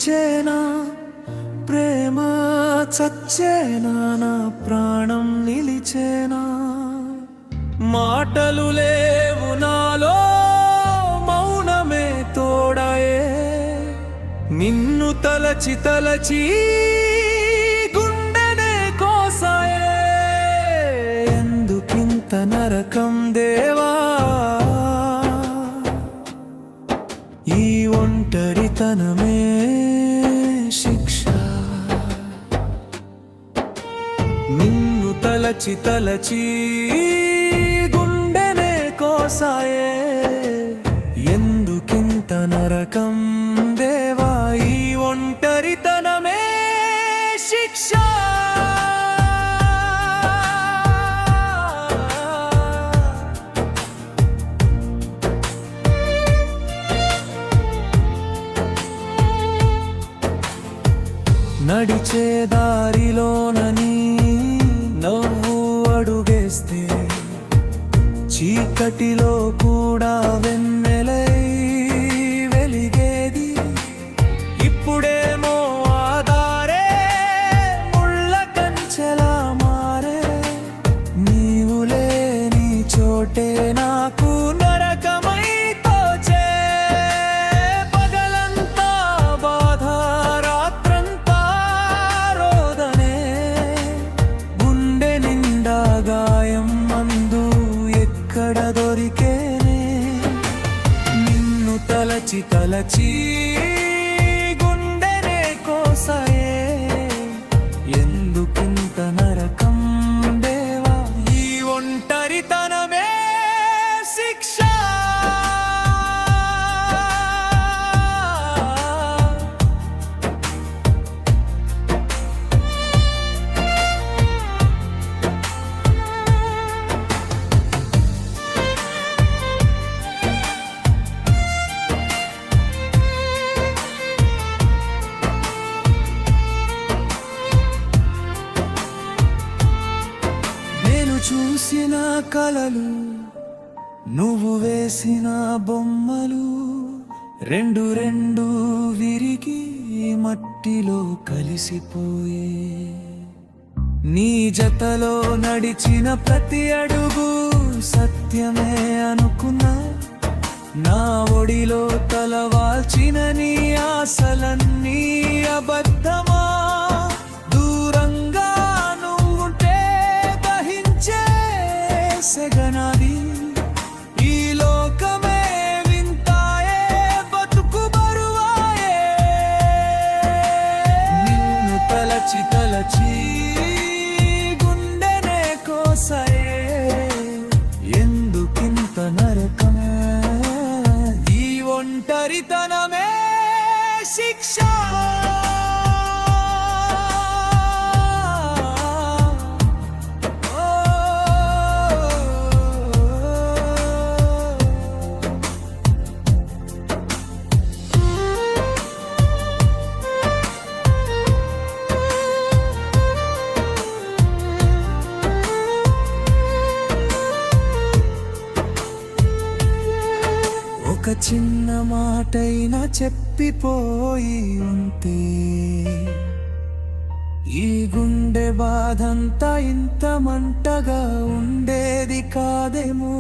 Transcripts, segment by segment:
పిలిచేనా ప్రేమ చచ్చేనా నా ప్రాణం నిలిచేనా మాటలు లేవు నాలో మౌనమే తోడాయే నిన్ను తలచి తలచి గుండెనే కోసాయే ఎందుకింత నరకం దేవా ఈ ఒంటరితనమే శిక్ష నిన్ను తలచి తలచి గుండెనే కోసాయే ఎందుకింత నరకం దేవా ఈ ఒంటరితనమే శిక్ష నడిచే దారిలోనని నవ్వు అడుగేస్తే చీకటిలో కూడా వెన్నెలై వెలిగేది ఇప్పుడేమో ఆదారే ముళ్ళ కంచెలా మారే నీవు లేని చోటే నాకు నరకమై తోచే పగలంతా బాధ రాత్రంతా రోదనే గుండె నిండా గాయం మందు ఎక్కడ దొరికేనే నిన్ను తలచి తలచి గుండెనే కోసాయే ఎందుకింత నరకం దేవా ఈ ఒంటరితనమే శిక్ష చూసిన కలలు నువ్వు వేసిన బొమ్మలు రెండు రెండు విరిగి మట్టిలో కలిసిపోయే నీ జతలో నడిచిన ప్రతి అడుగు సత్యమే అనుకున్నా నా ఒడిలో తలవాల్చిన నీ ఆశలన్నీ అబద్ధమా దూరంగా నువ్వుంటే సెగనాది ఈ లోకమే వింతాయే బతుకు బరువాయే నిన్ను తలచి తలచి గుండెనే కోసాయే ఎందుకింత నరకమే ఈ ఒంటరితనమే శిక్ష ఒక చిన్న మాటైనా చెప్పిపోయి ఉంటే ఈ గుండె బాధంతా ఇంత మంటగా ఉండేది కాదేమో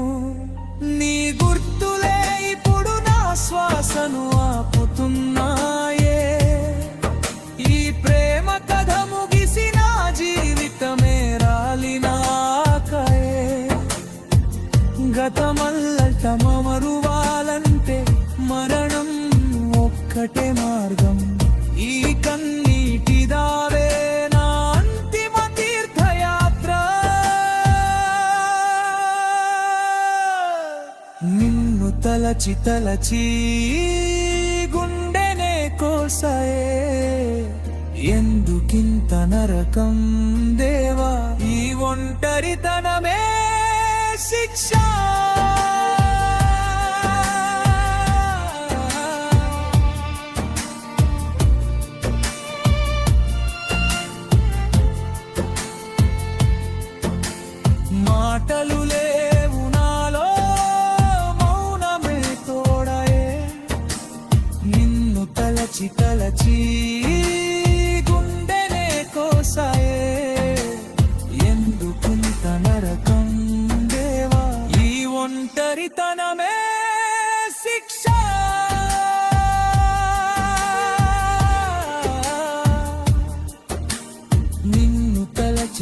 నీ గుర్తులే ఇప్పుడు నా శ్వాసను ఆపుతున్నాయే ఈ ప్రేమ కథ ముగిసి నా జీవితమే రాలినాకయే గతమల్లట మరువాలంటే మరణం ఒక్కటే మార్గం ఈ కన్నీటి దావే నా అంతిమ తీర్థయాత్ర నిన్ను తలచి తలచి గుండెనే కోసాయే ఎందుకింత నరకం దేవా ఈ ఒంటరితనమే శిక్ష మాటలు లేవు నాలో మౌనమే తోడాయే నిన్ను తలచి తలచి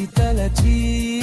తలచి